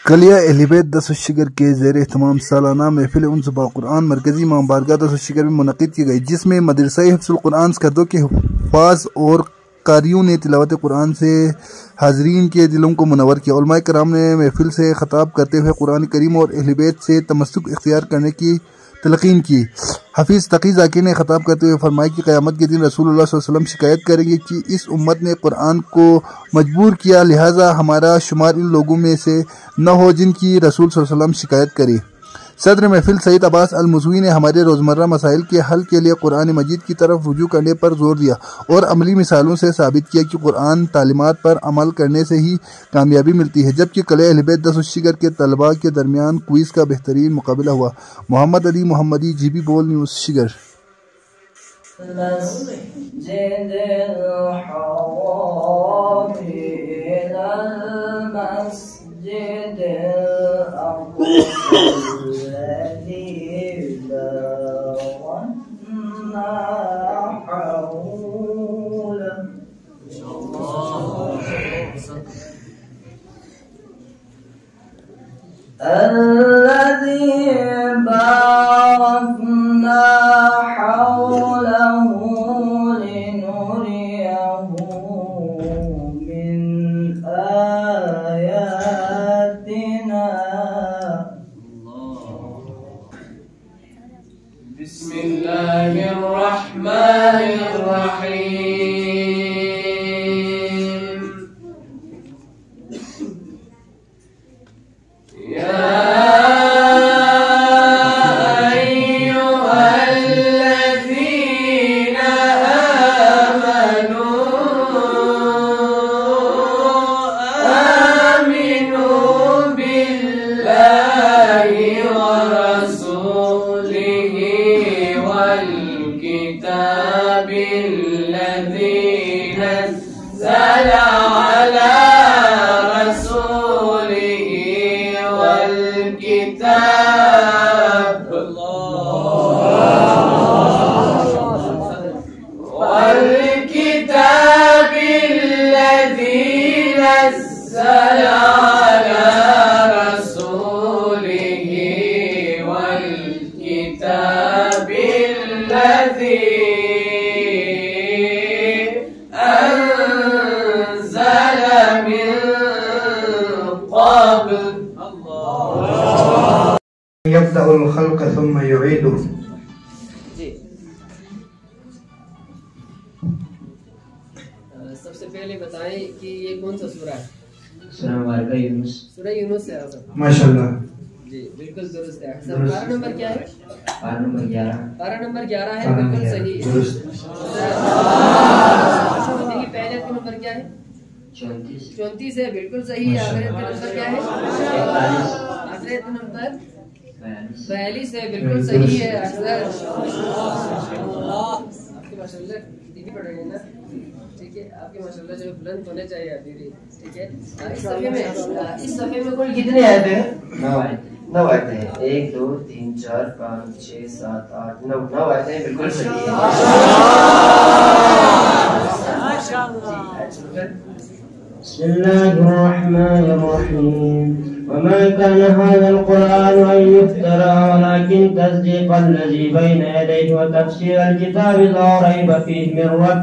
کلیہ اہل بیت دس الشگر کے زیر اہتمام سالانہ محفل انس باقرآن مرکزی امام بارگاہ دس الشگر میں منعقد کی گئی، جس میں مدرسہ حفظ القرآن سکردو کے حفاظ اور قاریوں نے تلاوت قرآن سے حاضرین کے دلوں کو منور کیا۔ علماء کرام نے محفل سے خطاب کرتے ہوئے قرآن کریم اور اہل بیت سے تمسک اختیار کرنے کی تلقین کی۔ حفیظ تقی ذاکر نے خطاب کرتے ہوئے فرمایا کہ قیامت کے دن رسول اللہ صلی اللہ علیہ وسلم شکایت کریں گے کہ اس امت نے قرآن کو مجبور کیا، لہٰذا ہمارا شمار ان لوگوں میں سے نہ ہو جن کی رسول صلی اللہ علیہ وسلم شکایت کرے۔ صدر محفل سید عباس الموضوعی نے ہمارے روزمرہ مسائل کے حل کے لیے قرآن مجید کی طرف رجوع کرنے پر زور دیا اور عملی مثالوں سے ثابت کیا کہ قرآن تعلیمات پر عمل کرنے سے ہی کامیابی ملتی ہے، جبکہ کلیہ اہل بیت دس الشگر کے طلباء کے درمیان کوئز کا بہترین مقابلہ ہوا۔ محمد علی محمدی، جی بی بول نیوز، شگر۔ الذي باركنا حوله لنريه من آياتنا بسم الله الرحمن الرحيم الكتاب الذي نزل على رسوله والكتاب الذي نزل على رسوله والكتاب الذي أنزل من قبل يبدأ الخلق ثم يعيده۔ سب سے پہلے بتائیں کہ یہ کون سا سورہ ہے؟ سورہ یونس۔ سورہ یونس ہے ماشاءاللہ، جی بالکل درست ہے۔ پارہ نمبر کیا ہے؟ پارہ نمبر 11۔ پارہ نمبر 11 ہے، بالکل صحیح ہے۔ درست۔ پہلے کا نمبر کیا ہے؟ 34 ہے، بالکل صحیح ہے۔ آخرت کا نمبر کیا ہے؟ آخرت کا نمبر 42 ہے، بالکل صحیح ہے۔ آپ کے ماشاءاللہ دیدی پڑھ رہے ہیں نا، ٹھیک ہے، آپ کے ماشاءاللہ جو بلند ہونے چاہیے دیدی، ٹھیک ہے۔ اس صفحے میں کل کتنے آیتیں ہیں؟ 9 آیتیں ہیں۔ 1 2 3 4 5 6 7 8 9 آیتیں ہیں، بالکل صحیح ہے۔ بسم الله الرحمن الرحيم وما كان هذا القرآن أن يفترى ولكن تصديق الذي بين يديه وتفسير الكتاب لا ريب فيه من رب